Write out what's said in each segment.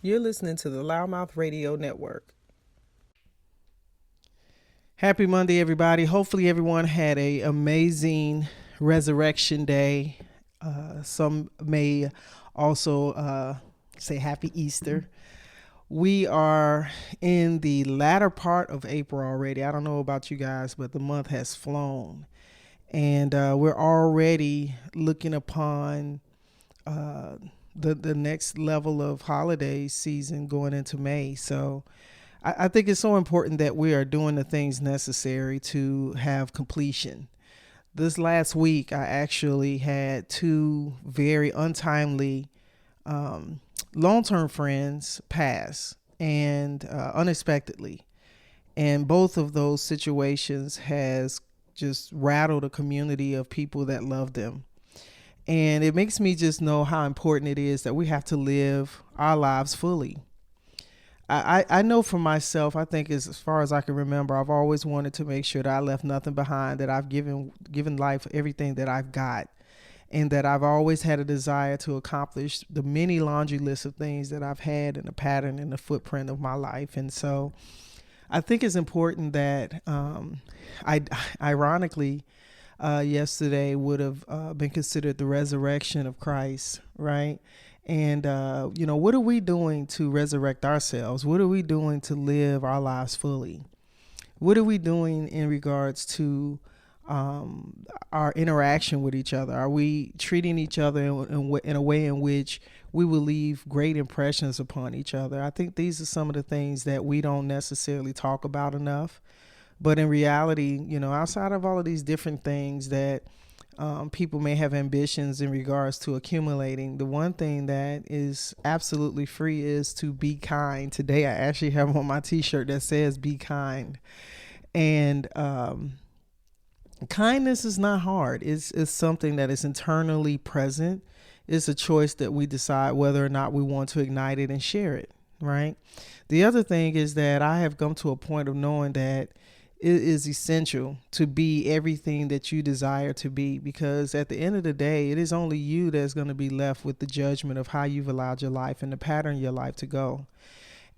You're listening to the LouddMouth Radio Network. Happy Monday, everybody. Hopefully everyone had an amazing Resurrection Day. Some may also say Happy Easter. We are in the latter part of April already. I don't know about you guys, but the month has flown. And we're already looking upon the next level of holiday season going into May. So I think it's so important that we are doing the things necessary to have completion. This last week, I actually had two very untimely long-term friends pass, and unexpectedly. And both of those situations has just rattled a community of people that love them. And it makes me just know how important it is that we have to live our lives fully. I know for myself, I think as far as I can remember, I've always wanted to make sure that I left nothing behind, that I've given life everything that I've got, and that I've always had a desire to accomplish the many laundry lists of things that I've had in the pattern and the footprint of my life. And so I think it's important that ironically, yesterday would have been considered the resurrection of Christ, right? And, what are we doing to resurrect ourselves? What are we doing to live our lives fully? What are we doing in regards to our interaction with each other? Are we treating each other in a way in which we will leave great impressions upon each other? I think these are some of the things that we don't necessarily talk about enough. But in reality, outside of all of these different things that people may have ambitions in regards to accumulating, the one thing that is absolutely free is to be kind. Today, I actually have on my t-shirt that says be kind. And kindness is not hard. It's something that is internally present. It's a choice that we decide whether or not we want to ignite it and share it, right? The other thing is that I have come to a point of knowing that it is essential to be everything that you desire to be, because at the end of the day, it is only you that's going to be left with the judgment of how you've allowed your life and the pattern of your life to go.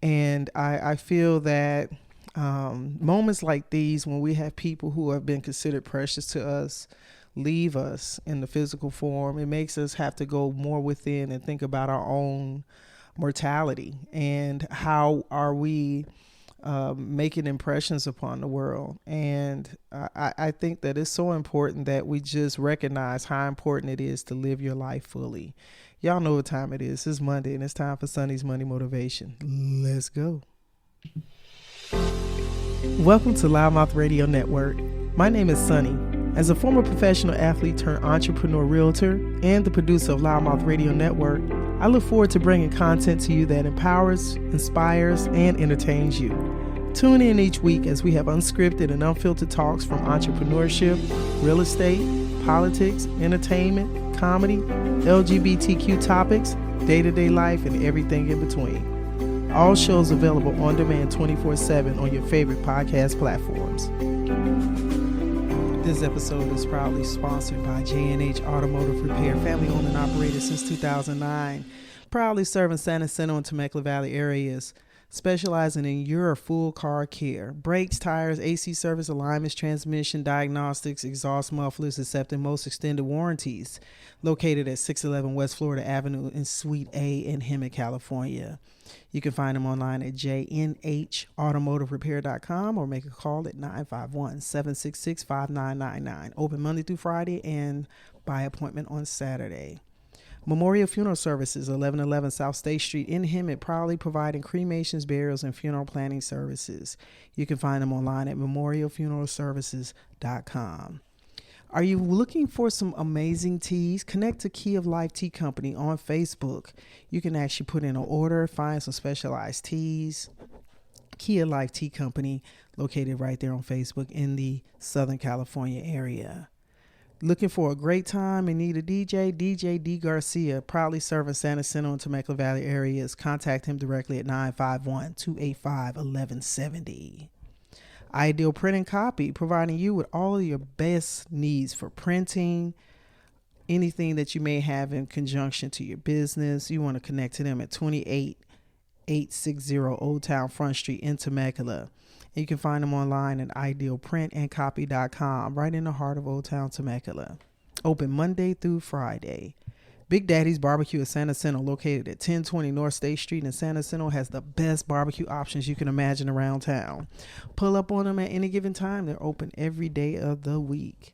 And I feel that moments like these, when we have people who have been considered precious to us leave us in the physical form, it makes us have to go more within and think about our own mortality and how are we making impressions upon the world. And I think that it's so important that we just recognize how important it is to live your life fully. Y'all know what time it is. It's Monday and it's time for Sonny's Money Motivation. Let's go. Welcome to LouddMouth Radio Network. My name is Sonny. As a former professional athlete turned entrepreneur realtor and the producer of LouddMouth Radio Network, I look forward to bringing content to you that empowers, inspires, and entertains you. Tune in each week as we have unscripted and unfiltered talks from entrepreneurship, real estate, politics, entertainment, comedy, LGBTQ topics, day-to-day life, and everything in between. All shows available on demand 24/7 on your favorite podcast platforms. This episode is proudly sponsored by J&H Automotive Repair, family owned and operated since 2009, proudly serving San Jacinto and Temecula Valley areas, specializing in your full car care: brakes, tires, AC service, alignments, transmission, diagnostics, exhaust mufflers, accepting most extended warranties. Located at 611 West Florida Avenue in Suite A in Hemet, California. You can find them online at jnhautomotiverepair.com or make a call at 951-766-5999. Open Monday through Friday and by appointment on Saturday. Memorial Funeral Services, 1111 South State Street in Hemet, proudly providing cremations, burials, and funeral planning services. You can find them online at memorialfuneralservices.com. Are you looking for some amazing teas? Connect to Key of Life Tea Company on Facebook. You can actually put in an order, find some specialized teas. Key of Life Tea Company, located right there on Facebook in the Southern California area. Looking for a great time and need a DJ? DJ D. Garcia, proudly serving San Jacinto and Temecula Valley areas. Contact him directly at 951-285-1170. Ideal Print and Copy, providing you with all of your best needs for printing, anything that you may have in conjunction to your business. You want to connect to them at 28 860 Old Town Front Street in Temecula. You can find them online at idealprintandcopy.com, right in the heart of Old Town Temecula. Open Monday through Friday. Big Daddy's Barbecue at San Jacinto, located at 1020 North State Street in San Jacinto, has the best barbecue options you can imagine around town. Pull up on them at any given time. They're open every day of the week.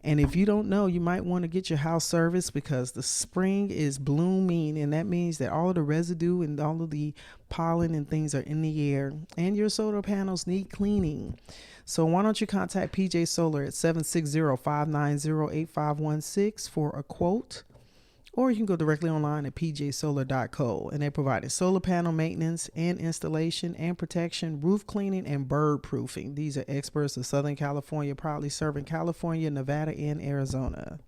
And if you don't know, you might want to get your house serviced because the spring is blooming, and that means that all of the residue and all of the pollen and things are in the air, and your solar panels need cleaning. So why don't you contact PJ Solar at 760-590-8516 for a quote? Or you can go directly online at pjsolar.co, and they provide solar panel maintenance and installation and protection, roof cleaning, and bird proofing. These are experts of Southern California, proudly serving California, Nevada, and Arizona.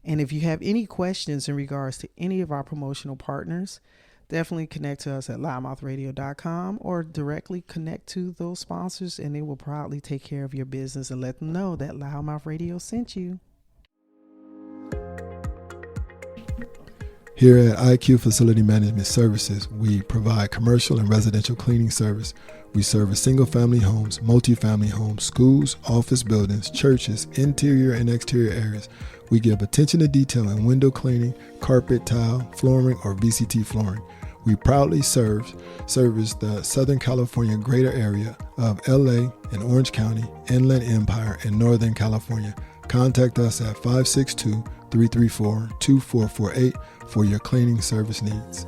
And if you have any questions in regards to any of our promotional partners, definitely connect to us at LouddMouthRadio.com or directly connect to those sponsors, and they will proudly take care of your business and let them know that LouddMouth Radio sent you. Here at IQ Facility Management Services, we provide commercial and residential cleaning service. We service single-family homes, multi-family homes, schools, office buildings, churches, interior and exterior areas. We give attention to detail in window cleaning, carpet, tile, flooring, or VCT flooring. We proudly service the Southern California greater area of LA and Orange County, Inland Empire, and Northern California. Contact us at 562-334-2448 for your cleaning service needs.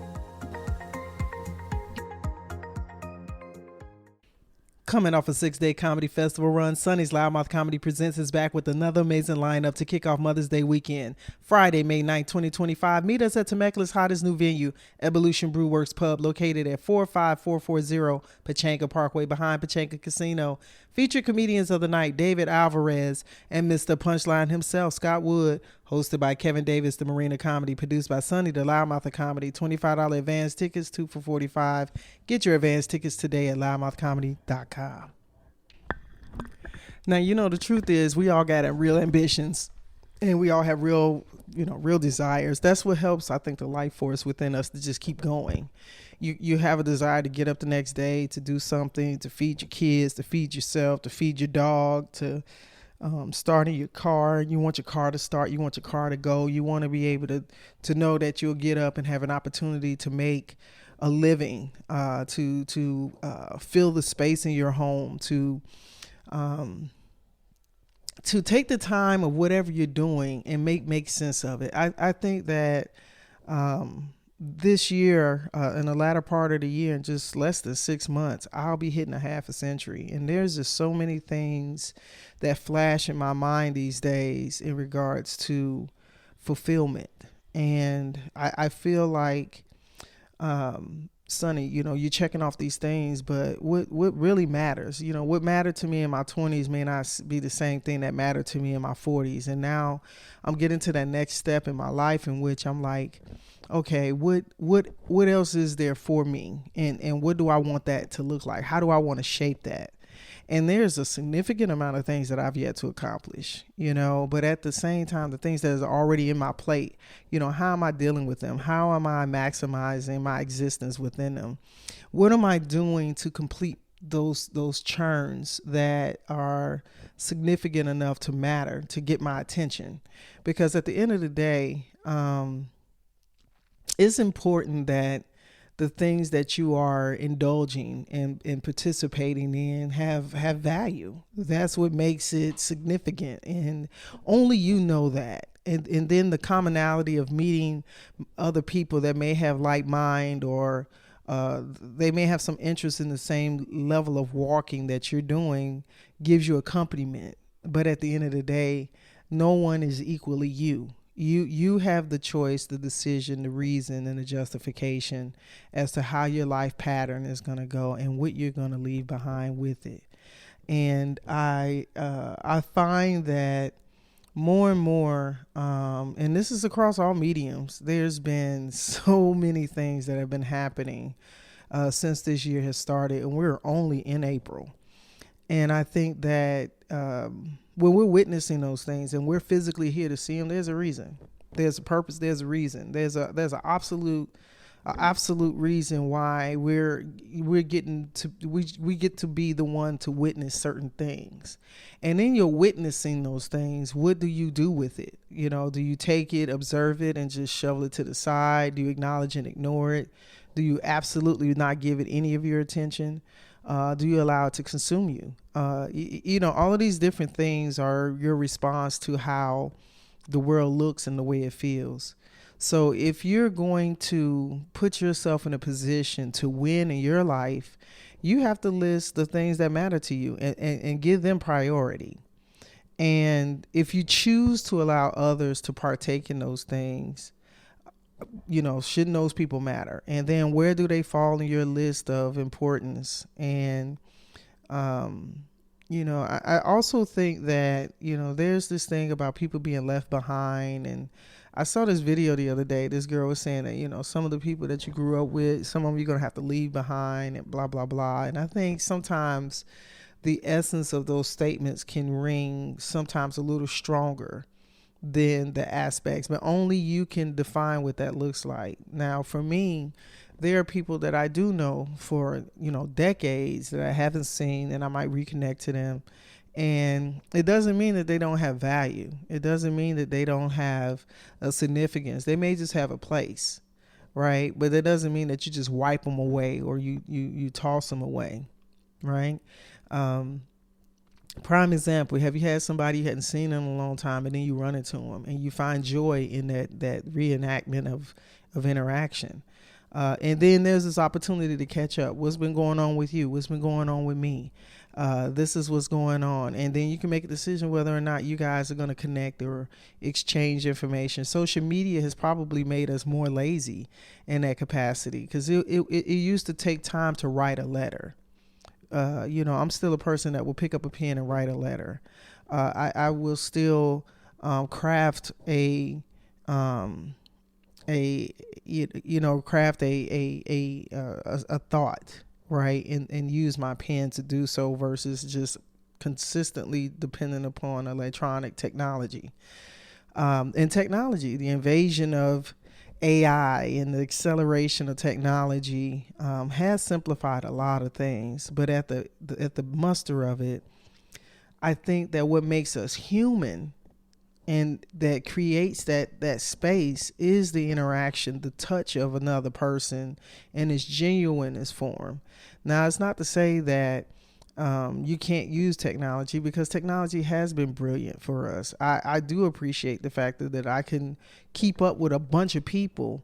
Coming off a 6-day comedy festival run, Sonny's LouddMouth Comedy Presents is back with another amazing lineup to kick off Mother's Day weekend. Friday, May 9, 2025, meet us at Temecula's hottest new venue, Evolution Brew Works Pub, located at 45440 Pachanka Parkway behind Pachanka Casino. Featured comedians of the night, David Alvarez and Mr. Punchline himself, Scott Wood. Hosted by Kevin Davis, the Marina Comedy. Produced by Sonny, the LouddMouth of Comedy. $25 advance tickets, 2 for $45. Get your advance tickets today at LouddMouthComedy.com. Now, you know, the truth is we all got real ambitions, and we all have real desires. That's what helps, I think, the life force within us to just keep going. You have a desire to get up the next day, to do something, to feed your kids, to feed yourself, to feed your dog, to starting your car. You want your car to start. You want your car to go. You want to be able to know that you'll get up and have an opportunity to make a living, to fill the space in your home, to take the time of whatever you're doing and make sense of it. I think that this year, in the latter part of the year, in just less than 6 months, I'll be hitting a half a century. And there's just so many things that flash in my mind these days in regards to fulfillment. And I feel like, Sonny, you're checking off these things, but what really matters, what mattered to me in my 20s may not be the same thing that mattered to me in my 40s. And now I'm getting to that next step in my life in which I'm like, okay, what else is there for me? And what do I want that to look like? How do I want to shape that? And there's a significant amount of things that I've yet to accomplish, but at the same time, the things that is already in my plate, how am I dealing with them? How am I maximizing my existence within them? What am I doing to complete those churns that are significant enough to matter, to get my attention? Because at the end of the day, it's important that the things that you are indulging and participating in have value. That's what makes it significant. And only you know that. And then the commonality of meeting other people that may have like mind, or they may have some interest in the same level of walking that you're doing, gives you accompaniment. But at the end of the day, no one is equally you. You have the choice, the decision, the reason, and the justification as to how your life pattern is going to go and what you're going to leave behind with it. And I find that more and more, and this is across all mediums, there's been so many things that have been happening since this year has started, and we're only in April. And I think that when we're witnessing those things and we're physically here to see them, there's a reason. There's a purpose. There's a reason. There's an absolute an absolute reason why we're getting to we get to be the one to witness certain things. And in your witnessing those things, what do you do with it? Do you take it, observe it, and just shovel it to the side? Do you acknowledge and ignore it? Do you absolutely not give it any of your attention? Do you allow it to consume you? All of these different things are your response to how the world looks and the way it feels. So if you're going to put yourself in a position to win in your life, you have to list the things that matter to you and give them priority. And if you choose to allow others to partake in those things, shouldn't those people matter? And then where do they fall in your list of importance? And, I also think that, there's this thing about people being left behind. And I saw this video the other day. This girl was saying that, some of the people that you grew up with, some of them you're going to have to leave behind and blah, blah, blah. And I think sometimes the essence of those statements can ring sometimes a little stronger than the aspects, but only you can define what that looks like. Now, for me, there are people that I do know for, decades that I haven't seen, and I might reconnect to them. And it doesn't mean that they don't have value. It doesn't mean that they don't have a significance. They may just have a place, right? But it doesn't mean that you just wipe them away or you toss them away, right? Prime example, have you had somebody you hadn't seen in a long time and then you run into them and you find joy in that reenactment of interaction? And then there's this opportunity to catch up. What's been going on with you? What's been going on with me? This is what's going on. And then you can make a decision whether or not you guys are going to connect or exchange information. Social media has probably made us more lazy in that capacity because it used to take time to write a letter. I'm still a person that will pick up a pen and write a letter. I will still craft a thought, right, and use my pen to do so versus just consistently dependent upon electronic technology. And technology, the invasion of AI and the acceleration of technology has simplified a lot of things, but at the muster of it, I think that what makes us human and that creates that space is the interaction, the touch of another person in its genuineness form. Now, it's not to say that you can't use technology, because technology has been brilliant for us. I do appreciate the fact that I can keep up with a bunch of people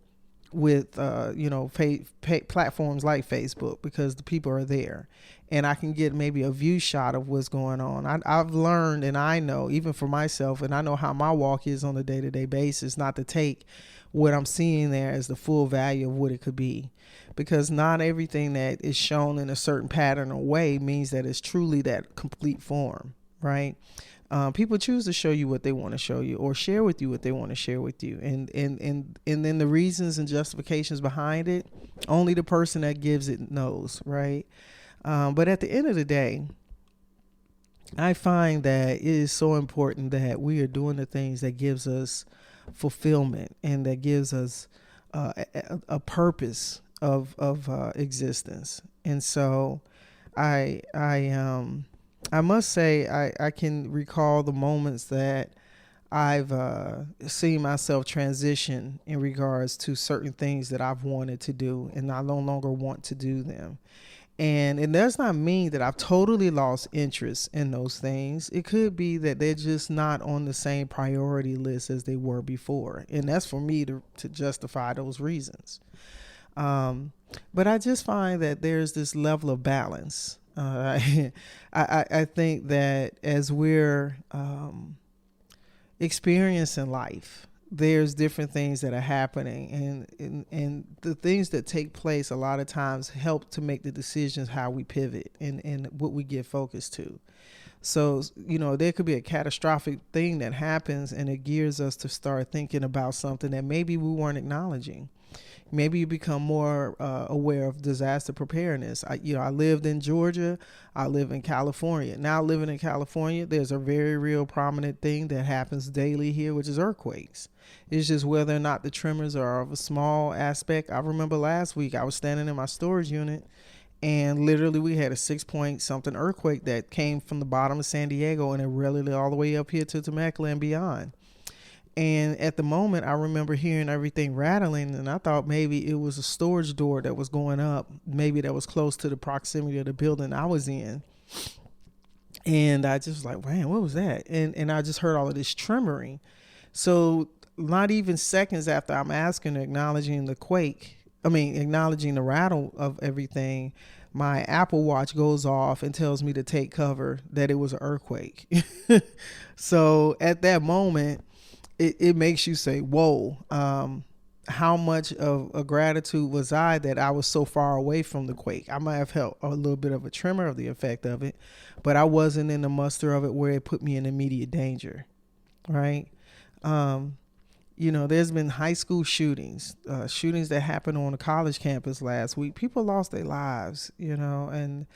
with platforms like Facebook, because the people are there and I can get maybe a view shot of what's going on. I've learned, and I know even for myself, and I know how my walk is on a day-to-day basis, not to take what I'm seeing there as the full value of what it could be, because not everything that is shown in a certain pattern or way means that it's truly that complete form, right? People choose to show you what they want to show you or share with you what they want to share with you. And then the reasons and justifications behind it, only the person that gives it knows, right? But at the end of the day, I find that it is so important that we are doing the things that gives us fulfillment and that gives us a purpose of existence. And so I must say I can recall the moments that I've seen myself transition in regards to certain things that I've wanted to do and I no longer want to do them. And it does not mean that I've totally lost interest in those things. It could be that they're just not on the same priority list as they were before. And that's for me to justify those reasons. But I just find that there's this level of balance. I think that as we're experiencing life, there's different things that are happening, and the things that take place a lot of times help to make the decisions how we pivot and what we get focused to. So, there could be a catastrophic thing that happens and it gears us to start thinking about something that maybe we weren't acknowledging. maybe you become more aware of disaster preparedness. I lived in Georgia. I live in California. Now living in California, there's a very real prominent thing that happens daily here, which is earthquakes. It's just whether or not the tremors are of a small aspect. I remember last week I was standing in my storage unit, and literally we had a 6 point something earthquake that came from the bottom of San Diego, and it really all the way up here to Temecula and beyond. And at the moment, I remember hearing everything rattling, and I thought maybe it was a storage door that was going up, maybe that was close to the proximity of the building I was in. And I just was like, man, what was that? And I just heard all of this tremoring. So not even seconds after I'm acknowledging the rattle of everything, my Apple Watch goes off and tells me to take cover, that it was an earthquake. So at that moment, it makes you say, whoa, how much of a gratitude was I that I was so far away from the quake? I might have felt a little bit of a tremor of the effect of it, but I wasn't in the muster of it where it put me in immediate danger, right? There's been high school shootings that happened on a college campus last week. People lost their lives, and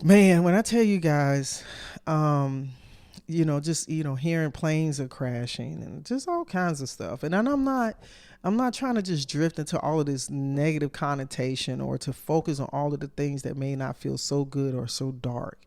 man, when I tell you guys, hearing planes are crashing and just all kinds of stuff. And I'm not trying to just drift into all of this negative connotation or to focus on all of the things that may not feel so good or so dark.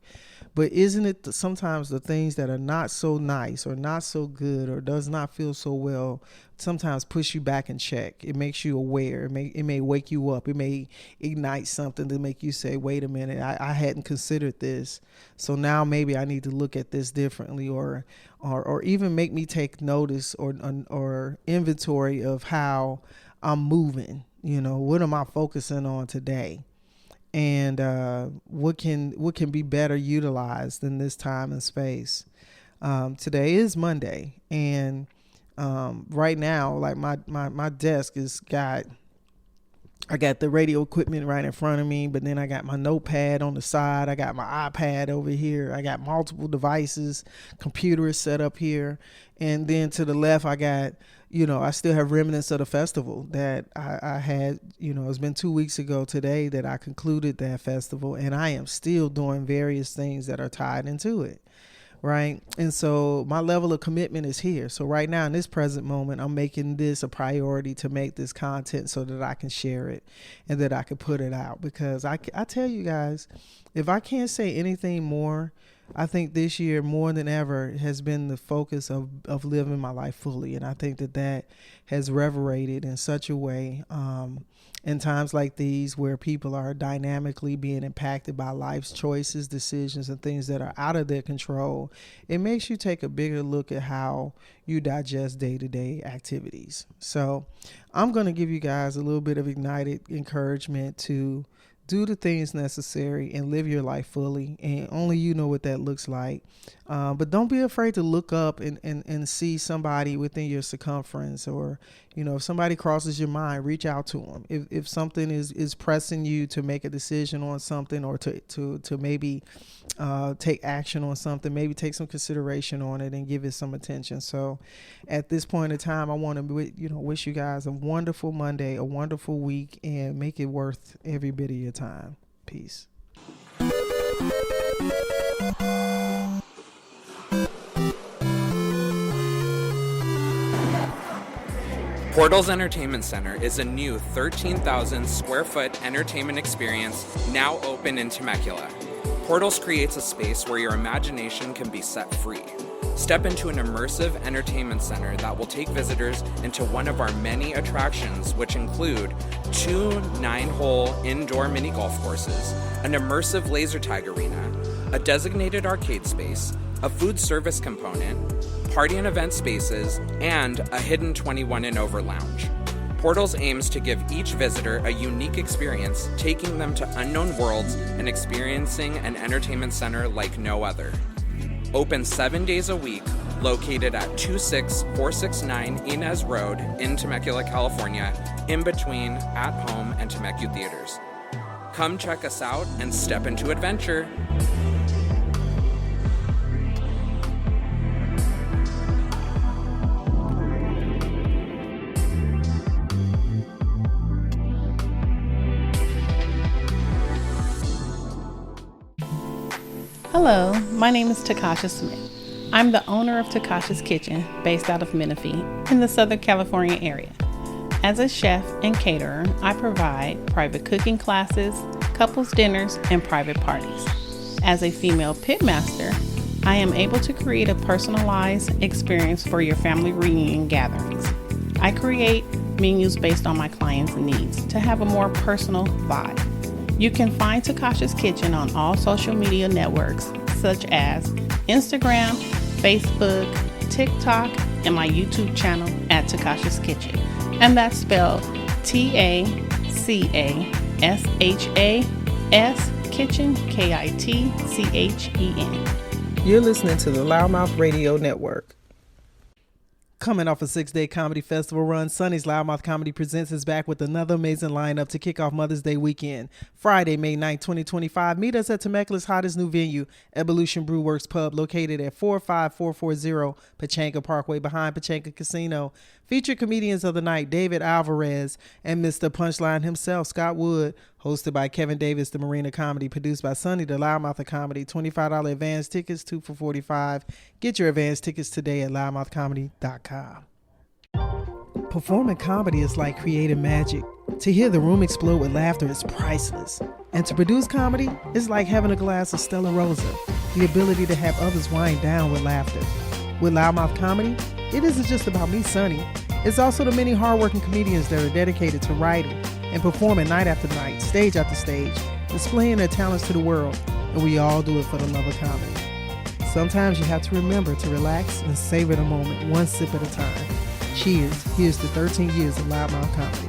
But isn't it sometimes the things that are not so nice or not so good or does not feel so well sometimes push you back in check? It makes you aware. It may wake you up. It may ignite something to make you say, wait a minute, I hadn't considered this. So now maybe I need to look at this differently, or even make me take notice or inventory of how I'm moving. What am I focusing on today? And what can be better utilized in this time and space? Today is Monday, and right now, like my desk I got the radio equipment right in front of me, but then I got my notepad on the side. I got my iPad over here. I got multiple devices, computers set up here, and then to the left, I got. I still have remnants of the festival that I had, it's been 2 weeks ago today that I concluded that festival, and I am still doing various things that are tied into it. Right. And so my level of commitment is here. So right now in this present moment, I'm making this a priority to make this content so that I can share it and that I can put it out, because I tell you guys, if I can't say anything more, I think this year more than ever has been the focus of living my life fully. And I think that has reverberated in such a way in times like these where people are dynamically being impacted by life's choices, decisions, and things that are out of their control. It makes you take a bigger look at how you digest day-to-day activities. So I'm going to give you guys a little bit of ignited encouragement to do the things necessary and live your life fully, and only you know what that looks like. But don't be afraid to look up and see somebody within your circumference, or if somebody crosses your mind, reach out to them. If something is pressing you to make a decision on something, or to maybe take action on something, maybe take some consideration on it and give it some attention. So at this point in time, I want to wish you guys a wonderful Monday, a wonderful week, and make it worth every bit of your time. Peace. Portals Entertainment Center is a new 13,000 square foot entertainment experience now open in Temecula. Portals creates a space where your imagination can be set free. Step into an immersive entertainment center that will take visitors into one of our many attractions, which include 2 9-hole indoor mini golf courses, an immersive laser tag arena, a designated arcade space, a food service component, party and event spaces, and a hidden 21 and over lounge. Portals aims to give each visitor a unique experience, taking them to unknown worlds and experiencing an entertainment center like no other. Open 7 days a week, located at 26469 Inez Road in Temecula, California, in between At Home and Temecula Theaters. Come check us out and step into adventure. Hello, my name is Takasha Smith. I'm the owner of Takasha's Kitchen, based out of Menifee in the Southern California area. As a chef and caterer, I provide private cooking classes, couples dinners, and private parties. As a female pitmaster, I am able to create a personalized experience for your family reunion gatherings. I create menus based on my clients' needs to have a more personal vibe. You can find Takasha's Kitchen on all social media networks such as Instagram, Facebook, TikTok, and my YouTube channel at Takasha's Kitchen. And that's spelled TACASHAS Kitchen, KITCHEN. You're listening to the LouddMouth Radio Network. Coming off a 6-day comedy festival run, Sonny's LouddMouth Comedy Presents is back with another amazing lineup to kick off Mother's Day weekend. Friday, May 9th, 2025, meet us at Temecula's hottest new venue, Evolution Brew Works Pub, located at 45440 Pachanka Parkway behind Pachanka Casino. Featured comedians of the night, David Alvarez and Mr. Punchline himself, Scott Wood. Hosted by Kevin Davis, the Marina Comedy. Produced by Sonny, the LouddMouth of Comedy. $25 advance tickets, 2 for $45. Get your advance tickets today at LouddMouthComedy.com. Performing comedy is like creating magic. To hear the room explode with laughter is priceless. And to produce comedy is like having a glass of Stella Rosa, the ability to have others wind down with laughter. With LouddMouth Comedy, it isn't just about me, Sonny. It's also the many hardworking comedians that are dedicated to writing and performing night after night, stage after stage, displaying their talents to the world, and we all do it for the love of comedy. Sometimes you have to remember to relax and savor the moment, one sip at a time. Cheers. Here's to 13 years of LouddMouth Comedy.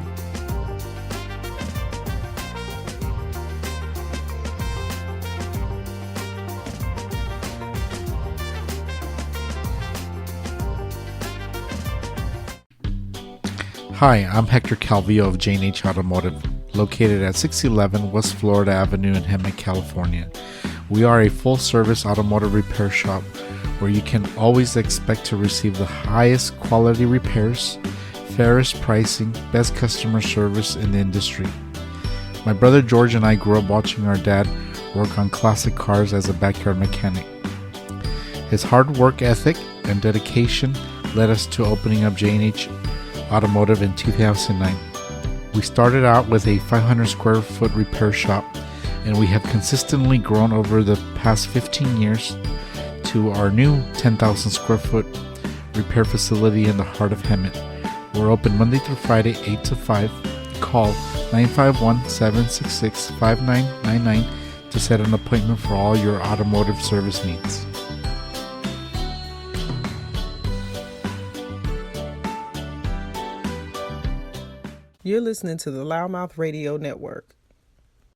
Hi, I'm Hector Calvillo of J&H Automotive, located at 611 West Florida Avenue in Hemet, California. We are a full-service automotive repair shop where you can always expect to receive the highest quality repairs, fairest pricing, best customer service in the industry. My brother George and I grew up watching our dad work on classic cars as a backyard mechanic. His hard work ethic and dedication led us to opening up J&H Automotive in 2009. We started out with a 500 square foot repair shop, and we have consistently grown over the past 15 years to our new 10,000 square foot repair facility in the heart of Hemet. We're open Monday through Friday, 8 to 5. Call 951-766-5999 to set an appointment for all your automotive service needs. You're listening to the LouddMouth Radio Network.